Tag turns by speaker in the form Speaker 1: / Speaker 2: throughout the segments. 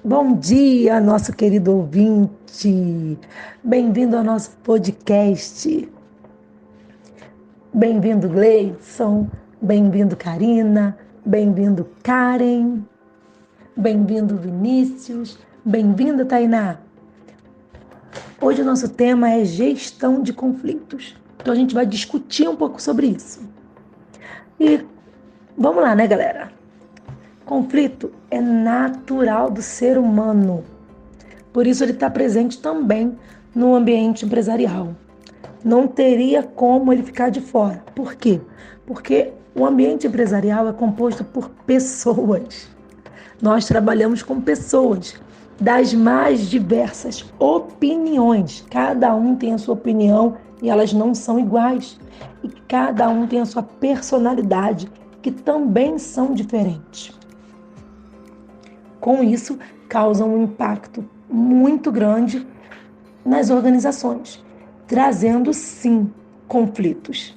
Speaker 1: Bom dia, nosso querido ouvinte. Bem-vindo ao nosso podcast. Bem-vindo, Gleison. Bem-vindo, Karina. Bem-vindo, Karen. Bem-vindo, Vinícius. Bem-vinda, Tainá. Hoje o nosso tema é gestão de conflitos. Então a gente vai discutir um pouco sobre isso. E vamos lá, né, galera? Conflito é natural do ser humano. Por isso ele está presente também no ambiente empresarial. Não teria como ele ficar de fora. Por quê? Porque o ambiente empresarial é composto por pessoas. Nós trabalhamos com pessoas das mais diversas opiniões. Cada um tem a sua opinião e elas não são iguais. E cada um tem a sua personalidade, que também são diferentes. Com isso, causam um impacto muito grande nas organizações, trazendo, sim, conflitos.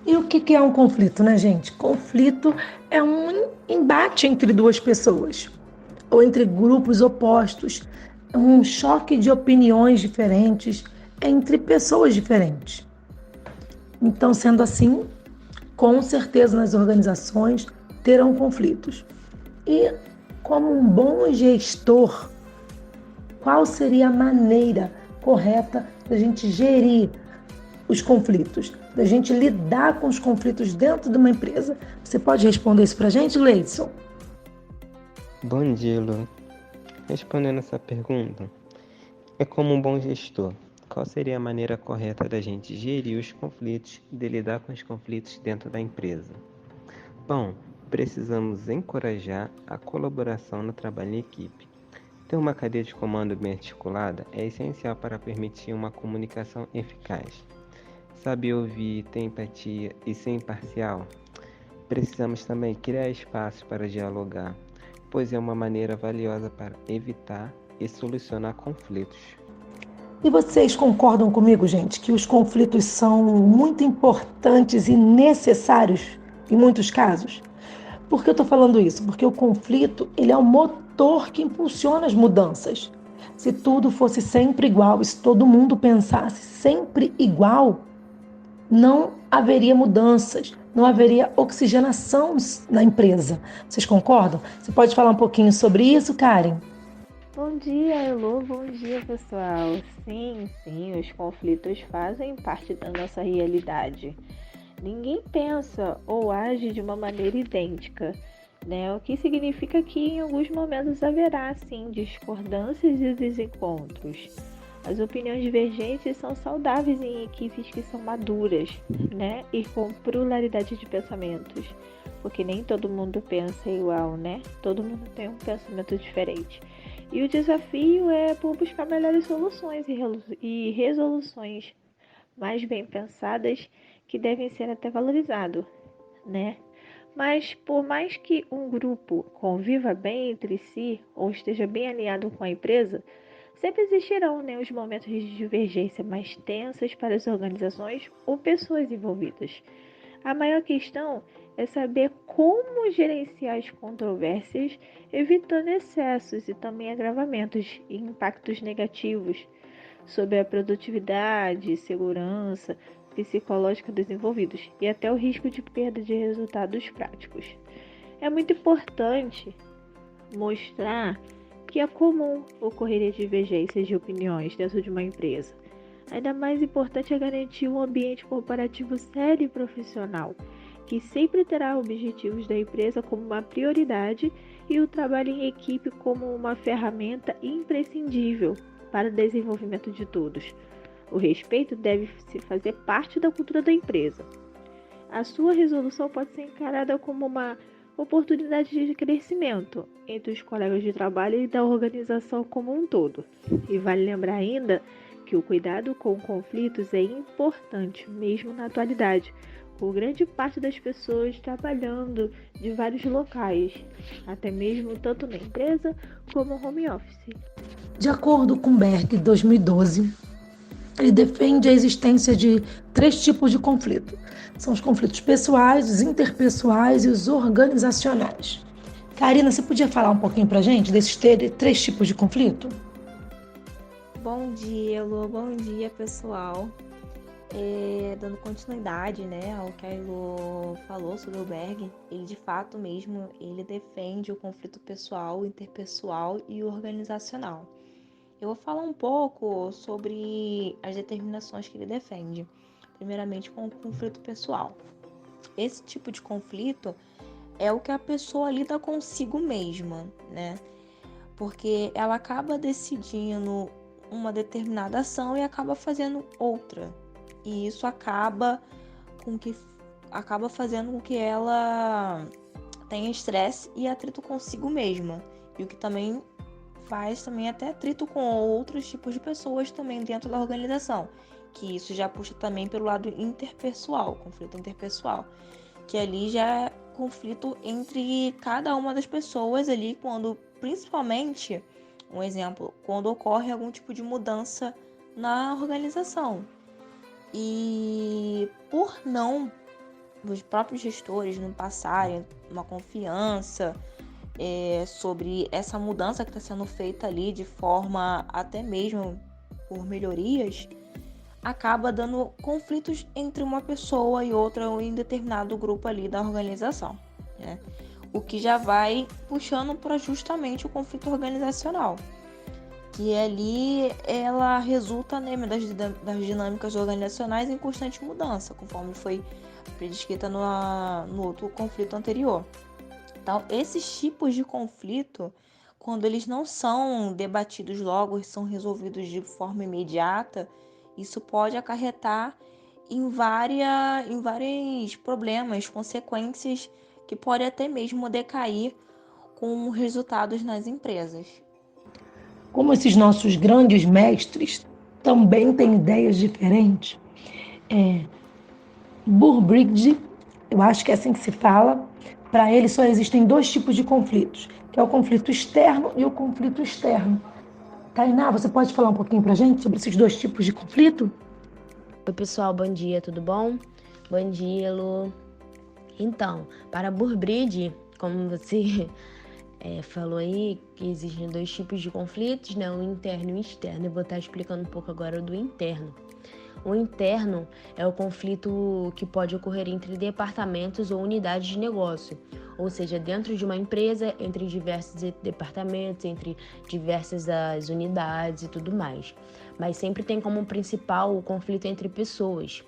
Speaker 1: E o que é um conflito, né, gente? Conflito é um embate entre duas pessoas, ou entre grupos opostos, um choque de opiniões diferentes entre pessoas diferentes. Então, sendo assim, com certeza nas organizações terão conflitos. E como um bom gestor, qual seria a maneira correta da gente gerir os conflitos, da gente lidar com os conflitos dentro de uma empresa? Você pode responder isso para a gente, Gleison?
Speaker 2: Bom dia, Lu. Respondendo essa pergunta, como um bom gestor, qual seria a maneira correta da gente gerir os conflitos e de lidar com os conflitos dentro da empresa? Bom, precisamos encorajar a colaboração no trabalho em equipe. Ter uma cadeia de comando bem articulada é essencial para permitir uma comunicação eficaz. Saber ouvir, ter empatia e ser imparcial? Precisamos também criar espaços para dialogar, pois é uma maneira valiosa para evitar e solucionar conflitos.
Speaker 1: E vocês concordam comigo, gente, que os conflitos são muito importantes e necessários em muitos casos? Por que eu estou falando isso? Porque o conflito ele é o motor que impulsiona as mudanças. Se tudo fosse sempre igual, e se todo mundo pensasse sempre igual, não haveria mudanças, não haveria oxigenação na empresa. Vocês concordam? Você pode falar um pouquinho sobre isso, Karen?
Speaker 3: Bom dia, Elô. Bom dia, pessoal. Sim, os conflitos fazem parte da nossa realidade. Ninguém pensa ou age de uma maneira idêntica, né? O que significa que em alguns momentos haverá, sim, discordâncias e desencontros. As opiniões divergentes são saudáveis em equipes que são maduras, né? E com pluralidade de pensamentos, porque nem todo mundo pensa igual, né? Todo mundo tem um pensamento diferente. E o desafio é por buscar melhores soluções e resoluções mais bem pensadas que devem ser até valorizadas, né? Mas por mais que um grupo conviva bem entre si ou esteja bem alinhado com a empresa, sempre existirão, né, os momentos de divergência mais tensos para as organizações ou pessoas envolvidas. A maior questão é saber como gerenciar as controvérsias, evitando excessos e também agravamentos e impactos negativos sobre a produtividade, segurança psicológica dos envolvidos e até o risco de perda de resultados práticos. É muito importante mostrar que é comum ocorrer divergências de opiniões dentro de uma empresa. Ainda mais importante é garantir um ambiente corporativo sério e profissional, que sempre terá objetivos da empresa como uma prioridade e o trabalho em equipe como uma ferramenta imprescindível para o desenvolvimento de todos. O respeito deve se fazer parte da cultura da empresa. A sua resolução pode ser encarada como uma oportunidade de crescimento entre os colegas de trabalho e da organização como um todo. E vale lembrar ainda que o cuidado com conflitos é importante, mesmo na atualidade, com grande parte das pessoas trabalhando de vários locais, até mesmo tanto na empresa como no home office.
Speaker 1: De acordo com Berg, 2012, ele defende a existência de 3 tipos de conflito. São os conflitos pessoais, os interpessoais e os organizacionais. Karina, você podia falar um pouquinho pra gente desses três tipos de conflito?
Speaker 3: Bom dia, Elô. Bom dia, pessoal. Dando continuidade, né, ao que a Elô falou sobre o Berg, ele de fato mesmo, ele defende o conflito pessoal, interpessoal e organizacional. Eu vou falar um pouco sobre as determinações que ele defende. Primeiramente, com o conflito pessoal. Esse tipo de conflito é o que a pessoa lida consigo mesma, né? Porque ela acaba decidindo uma determinada ação e acaba fazendo outra. E isso acaba fazendo com que ela tenha estresse e atrito consigo mesma. E o que também faz também até atrito com outros tipos de pessoas também dentro da organização. Que isso já puxa também pelo lado interpessoal, conflito interpessoal. Que ali já é conflito entre cada uma das pessoas ali, quando, principalmente, um exemplo, quando ocorre algum tipo de mudança na organização. E por não os próprios gestores não passarem uma confiança sobre essa mudança que está sendo feita ali de forma até mesmo por melhorias, acaba dando conflitos entre uma pessoa e outra em determinado grupo ali da organização, né? O que já vai puxando para justamente o conflito organizacional, que ali ela resulta, né, das dinâmicas organizacionais em constante mudança, conforme foi predescrita no outro conflito anterior. Então, esses tipos de conflito, quando eles não são debatidos logo, são resolvidos de forma imediata, isso pode acarretar em vários problemas, consequências que podem até mesmo decair com resultados nas empresas.
Speaker 1: Como esses nossos grandes mestres também têm ideias diferentes, Burbridge, eu acho que é assim que se fala, para ele só existem dois tipos de conflitos, que é o conflito externo e o conflito externo. Tainá, você pode falar um pouquinho para a gente sobre esses dois tipos de conflito?
Speaker 4: Oi, pessoal, bom dia, tudo bom? Bom dia, Lu. Então, para Burbridge, como você falou aí, que existem dois tipos de conflitos, né? O interno e o externo. Eu vou estar explicando um pouco agora do interno. O interno é o conflito que pode ocorrer entre departamentos ou unidades de negócio, ou seja, dentro de uma empresa, entre diversos departamentos, entre diversas as unidades e tudo mais. Mas sempre tem como principal o conflito entre pessoas.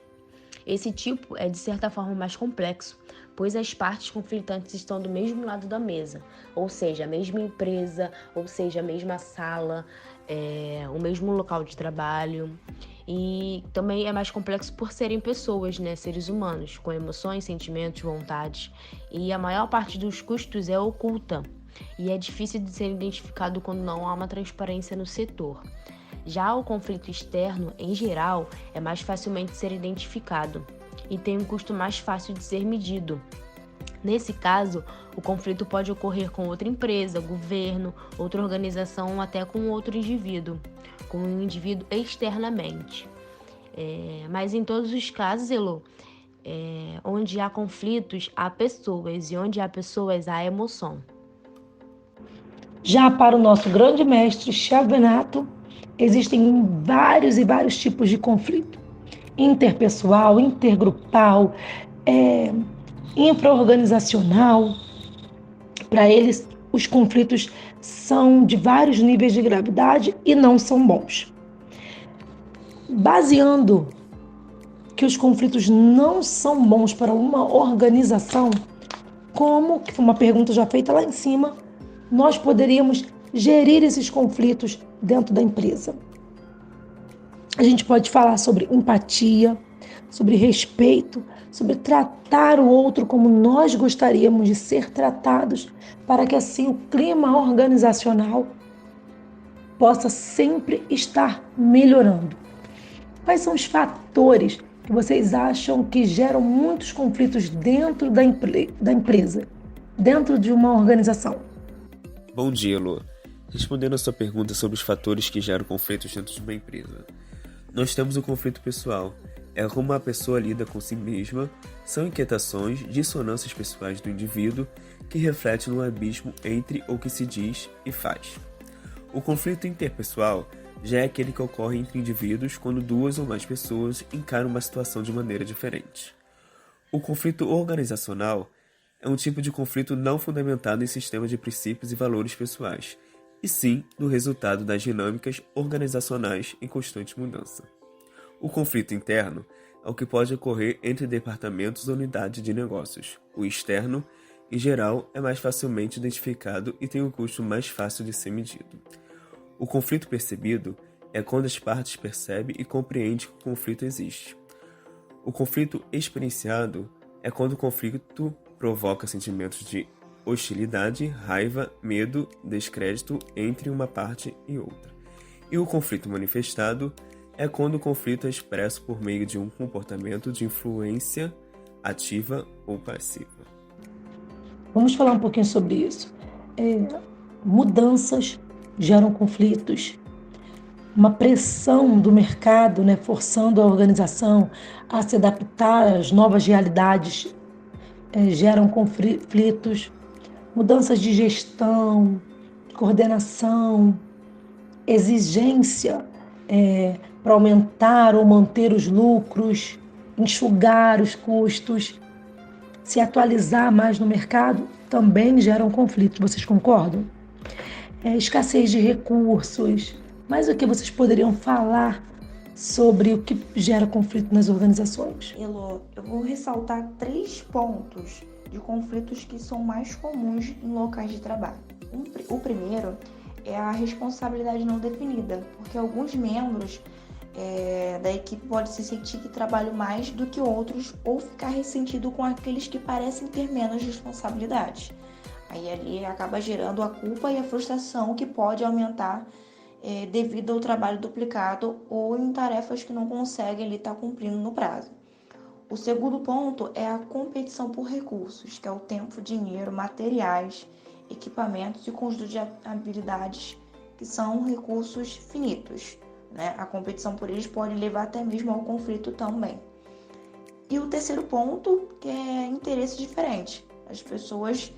Speaker 4: Esse tipo é de certa forma mais complexo, pois as partes conflitantes estão do mesmo lado da mesa, ou seja, a mesma empresa, ou seja, a mesma sala, o mesmo local de trabalho. E também é mais complexo por serem pessoas, né, seres humanos, com emoções, sentimentos, vontades. E a maior parte dos custos é oculta e é difícil de ser identificado quando não há uma transparência no setor. Já o conflito externo, em geral, é mais facilmente ser identificado e tem um custo mais fácil de ser medido. Nesse caso, o conflito pode ocorrer com outra empresa, governo, outra organização ou até com outro indivíduo, com um indivíduo externamente. Mas em todos os casos, Elô, onde há conflitos, há pessoas, e onde há pessoas, há emoção.
Speaker 1: Já para o nosso grande mestre Chavenato, existem vários e vários tipos de conflito. Interpessoal, intergrupal, infraorganizacional. Para eles, os conflitos são de vários níveis de gravidade e não são bons. Baseando que os conflitos não são bons para uma organização, como, que foi uma pergunta já feita lá em cima, nós poderíamos gerir esses conflitos dentro da empresa? A gente pode falar sobre empatia, sobre respeito, sobre tratar o outro como nós gostaríamos de ser tratados, para que assim o clima organizacional possa sempre estar melhorando. Quais são os fatores que vocês acham que geram muitos conflitos dentro da empresa, dentro de uma organização?
Speaker 5: Bom dia, Lu. Respondendo a sua pergunta sobre os fatores que geram conflitos dentro de uma empresa. Nós temos o conflito pessoal, é como a pessoa lida com si mesma, são inquietações, dissonâncias pessoais do indivíduo que refletem no abismo entre o que se diz e faz. O conflito interpessoal já é aquele que ocorre entre indivíduos quando duas ou mais pessoas encaram uma situação de maneira diferente. O conflito organizacional é um tipo de conflito não fundamentado em sistema de princípios e valores pessoais, e sim do resultado das dinâmicas organizacionais em constante mudança. O conflito interno é o que pode ocorrer entre departamentos ou unidades de negócios. O externo, em geral, é mais facilmente identificado e tem um custo mais fácil de ser medido. O conflito percebido é quando as partes percebem e compreendem que o conflito existe. O conflito experienciado é quando o conflito provoca sentimentos de hostilidade, raiva, medo, descrédito entre uma parte e outra. E o conflito manifestado é quando o conflito é expresso por meio de um comportamento de influência ativa ou passiva.
Speaker 1: Vamos falar um pouquinho sobre isso. Mudanças geram conflitos. Uma pressão do mercado, forçando a organização a se adaptar às novas realidades, geram conflitos. Mudanças de gestão, coordenação, exigência para aumentar ou manter os lucros, enxugar os custos, se atualizar mais no mercado, também geram conflitos. Vocês concordam? Escassez de recursos. Mas o que vocês poderiam falar sobre o que gera conflito nas organizações?
Speaker 6: Elô, eu vou ressaltar 3 pontos de conflitos que são mais comuns em locais de trabalho. O primeiro é a responsabilidade não definida, porque alguns membros da equipe podem se sentir que trabalham mais do que outros ou ficar ressentido com aqueles que parecem ter menos responsabilidade. Aí ali acaba gerando a culpa e a frustração que pode aumentar devido ao trabalho duplicado ou em tarefas que não conseguem estar cumprindo no prazo. O segundo ponto é a competição por recursos, que é o tempo, dinheiro, materiais, equipamentos e conjunto de habilidades que são recursos finitos. A competição por eles pode levar até mesmo ao conflito também. E o terceiro ponto, que é interesse diferente. As pessoas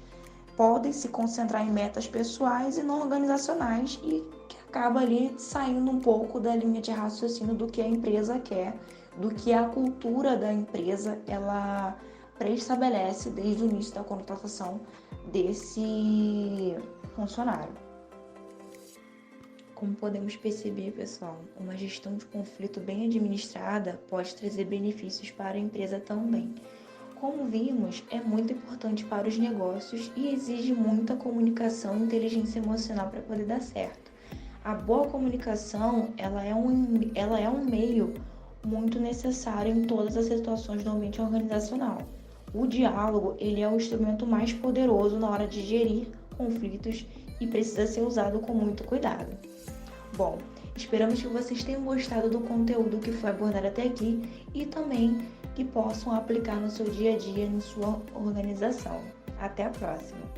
Speaker 6: podem se concentrar em metas pessoais e não organizacionais e que acaba ali saindo um pouco da linha de raciocínio do que a empresa quer, do que a cultura da empresa ela pré-estabelece desde o início da contratação desse funcionário. Como podemos perceber, pessoal, uma gestão de conflito bem administrada pode trazer benefícios para a empresa também. Como vimos, é muito importante para os negócios e exige muita comunicação e inteligência emocional para poder dar certo. A boa comunicação, ela é um meio muito necessário em todas as situações do ambiente organizacional. O diálogo, ele é o instrumento mais poderoso na hora de gerir conflitos e precisa ser usado com muito cuidado. Bom, esperamos que vocês tenham gostado do conteúdo que foi abordado até aqui e também que possam aplicar no seu dia a dia, em sua organização. Até a próxima!